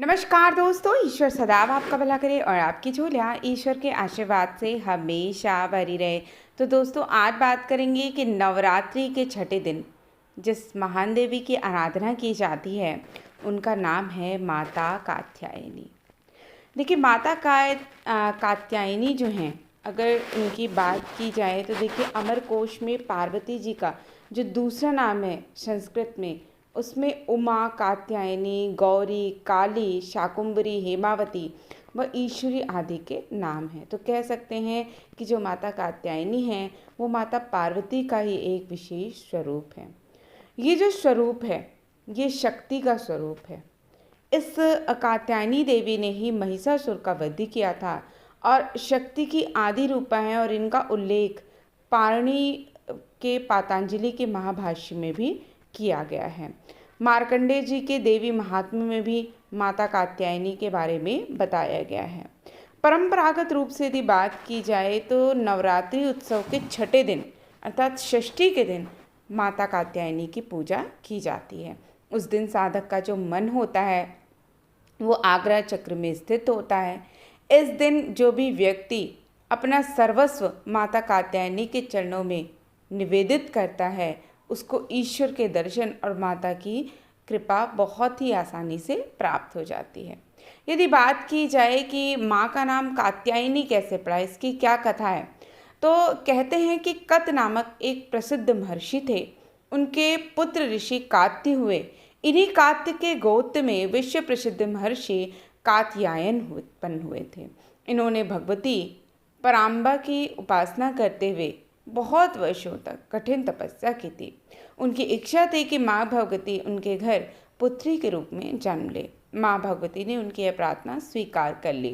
नमस्कार दोस्तों, ईश्वर सदैव आपका भला करे और आपकी झोलियाँ ईश्वर के आशीर्वाद से हमेशा भरी रहे। तो दोस्तों, आज बात करेंगे कि नवरात्रि के छठे दिन जिस महान देवी की आराधना की जाती है उनका नाम है माता कात्यायनी। देखिए, कात्यायनी जो हैं, अगर उनकी बात की जाए तो देखिए अमरकोश में पार्वती जी का जो दूसरा नाम है संस्कृत में, उसमें उमा, कात्यायनी, गौरी, काली, शाकुंभरी, हेमावती व ईश्वरी आदि के नाम हैं। तो कह सकते हैं कि जो माता कात्यायनी हैं वो माता पार्वती का ही एक विशेष स्वरूप है। ये जो स्वरूप है ये शक्ति का स्वरूप है। इस कात्यायनी देवी ने ही महिषासुर का वध किया था और शक्ति की आदि रूपा है, और इनका उल्लेख पाणि के पातंजलि के महाभाष्य में भी किया गया है। मार्कंडेय जी के देवी महात्म्य में भी माता कात्यायनी के बारे में बताया गया है। परंपरागत रूप से यदि बात की जाए तो नवरात्रि उत्सव के छठे दिन अर्थात षष्ठी के दिन माता कात्यायनी की पूजा की जाती है। उस दिन साधक का जो मन होता है वो आग्रा चक्र में स्थित होता है। इस दिन जो भी व्यक्ति अपना सर्वस्व माता कात्यायनी के चरणों में निवेदित करता है उसको ईश्वर के दर्शन और माता की कृपा बहुत ही आसानी से प्राप्त हो जाती है। यदि बात की जाए कि माँ का नाम कात्यायनी कैसे पड़ा, इसकी क्या कथा है, तो कहते हैं कि कत नामक एक प्रसिद्ध महर्षि थे। उनके पुत्र ऋषि कात्य हुए। इन्हीं कात्य के गोत्र में विश्व प्रसिद्ध महर्षि कात्यायन उत्पन्न हुए थे। इन्होंने भगवती पराम्बा की उपासना करते हुए बहुत वर्षों तक कठिन तपस्या की थी। उनकी इच्छा थी कि माँ भगवती उनके घर पुत्री के रूप में जन्म ले। माँ भगवती ने उनकी यह प्रार्थना स्वीकार कर ली।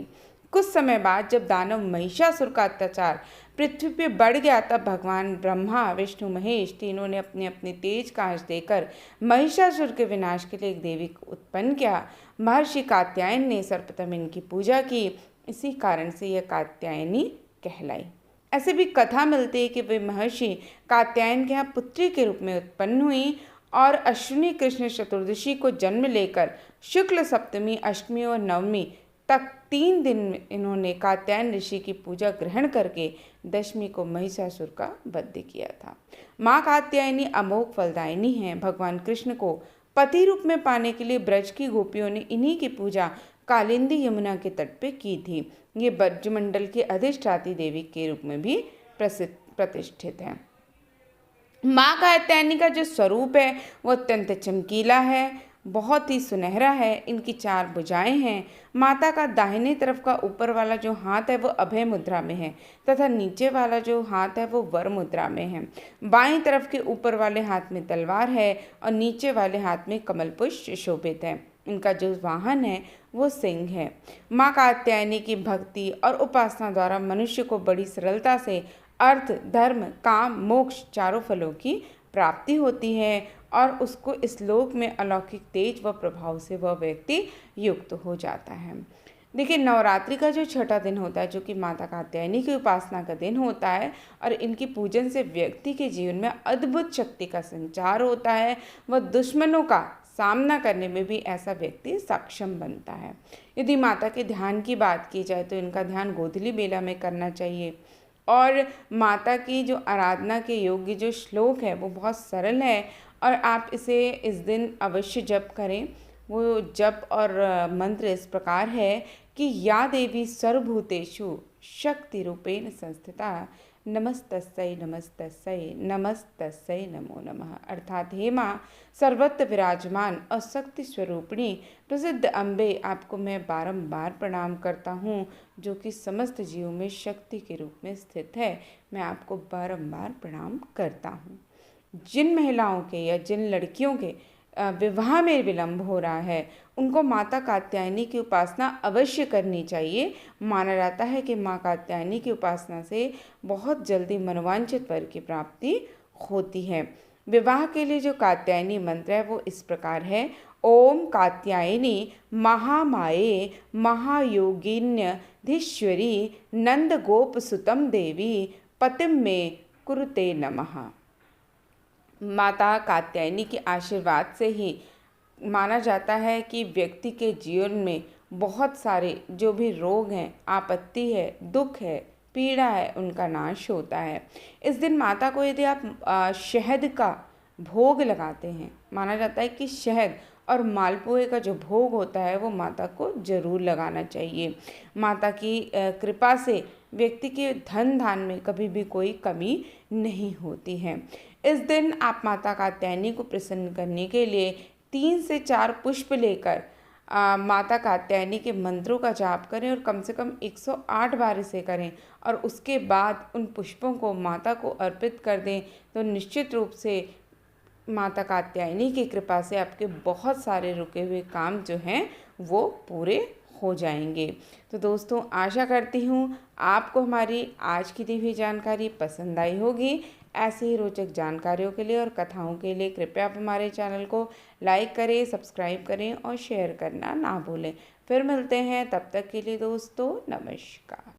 कुछ समय बाद जब दानव महिषासुर का अत्याचार पृथ्वी पर बढ़ गया तब भगवान ब्रह्मा, विष्णु, महेश तीनों ने अपने अपने तेज का अंश देकर महिषासुर के विनाश के लिए एक देवी को उत्पन्न किया। महर्षि कात्यायन ने सर्वप्रथम इनकी पूजा की। इसी कारण से यह कात्यायनी कहलाई। ऐसे भी कथा मिलती है कि वे महर्षि कात्यायन के यहाँ पुत्री के रूप में उत्पन्न हुई और अश्विनी कृष्ण चतुर्दशी को जन्म लेकर शुक्ल सप्तमी, अष्टमी और नवमी तक 3 दिन इन्होंने कात्यायन ऋषि की पूजा ग्रहण करके दशमी को महिषासुर का वध किया था। माँ कात्यायनी अमोघ फलदायिनी हैं। भगवान कृष्ण को पति रूप में पाने के लिए ब्रज की गोपियों ने इन्हीं की पूजा कालिंदी यमुना के तट पे की थी। ये ब्रजमंडल की अधिष्ठात्री देवी के रूप में भी प्रतिष्ठित है। माँ कात्यायनी का जो स्वरूप है वो अत्यंत चमकीला है, बहुत ही सुनहरा है। इनकी 4 भुजाएं हैं। माता का दाहिने तरफ का ऊपर वाला जो हाथ है वो अभय मुद्रा में है तथा नीचे वाला जो हाथ है वो वर मुद्रा में है। बाईं तरफ के ऊपर वाले हाथ में तलवार है और नीचे वाले हाथ में कमल पुष्प शोभित है। इनका जो वाहन है वो सिंह है। माँ कात्यायनी की भक्ति और उपासना द्वारा मनुष्य को बड़ी सरलता से अर्थ, धर्म, काम, मोक्ष चारों फलों की प्राप्ति होती है और उसको इस लोक में अलौकिक तेज व प्रभाव से वह व्यक्ति युक्त हो जाता है। देखिए, नवरात्रि का जो छठा दिन होता है जो कि माता कात्यायनी की उपासना का दिन होता है और इनकी पूजन से व्यक्ति के जीवन में अद्भुत शक्ति का संचार होता है। वह दुश्मनों का सामना करने में भी ऐसा व्यक्ति सक्षम बनता है। यदि माता के ध्यान की बात की जाए तो इनका ध्यान गोधूली बेला में करना चाहिए। और माता की जो आराधना के योग्य जो श्लोक है वो बहुत सरल है और आप इसे इस दिन अवश्य जप करें। वो जप और मंत्र इस प्रकार है कि या देवी सर्वभूतेषु शक्ति रूपेण संस्थिता नमस्तस्यै नमस्तस्यै नमस्तस्यै नमो नमः। अर्थात हे माँ सर्वत्र विराजमान और शक्ति स्वरूपिणी प्रसिद्ध अम्बे, आपको मैं बारंबार प्रणाम करता हूँ जो कि समस्त जीवों में शक्ति के रूप में स्थित है। मैं आपको बारंबार प्रणाम करता हूँ। जिन महिलाओं के या जिन लड़कियों के विवाह में विलंब हो रहा है उनको माता कात्यायनी की उपासना अवश्य करनी चाहिए। माना जाता है कि माँ कात्यायनी की उपासना से बहुत जल्दी मनोवांछित वर की प्राप्ति होती है। विवाह के लिए जो कात्यायनी मंत्र है वो इस प्रकार है: ओम कात्यायनी महामाये महायोगिन्य धीश्वरी नंद गोप सुतम देवी पतिम में कुरुते नमः। माता कात्यायनी के आशीर्वाद से ही माना जाता है कि व्यक्ति के जीवन में बहुत सारे जो भी रोग हैं, आपत्ति है, दुख है, पीड़ा है, उनका नाश होता है। इस दिन माता को यदि आप शहद का भोग लगाते हैं, माना जाता है कि शहद और मालपुए का जो भोग होता है वो माता को जरूर लगाना चाहिए। माता की कृपा से व्यक्ति के धन धान में कभी भी कोई कमी नहीं होती है। इस दिन आप माता कात्यायनी को प्रसन्न करने के लिए 3 से 4 पुष्प लेकर माता कात्यायनी के मंत्रों का जाप करें और कम से कम 108 बार इसे करें और उसके बाद उन पुष्पों को माता को अर्पित कर दें, तो निश्चित रूप से माता कात्यायनी की कृपा से आपके बहुत सारे रुके हुए काम जो हैं वो पूरे हो जाएंगे। तो दोस्तों, आशा करती हूँ आपको हमारी आज की दी हुई जानकारी पसंद आई होगी। ऐसे ही रोचक जानकारियों के लिए और कथाओं के लिए कृपया आप हमारे चैनल को लाइक करें, सब्सक्राइब करें और शेयर करना ना भूलें। फिर मिलते हैं, तब तक के लिए दोस्तों नमस्कार।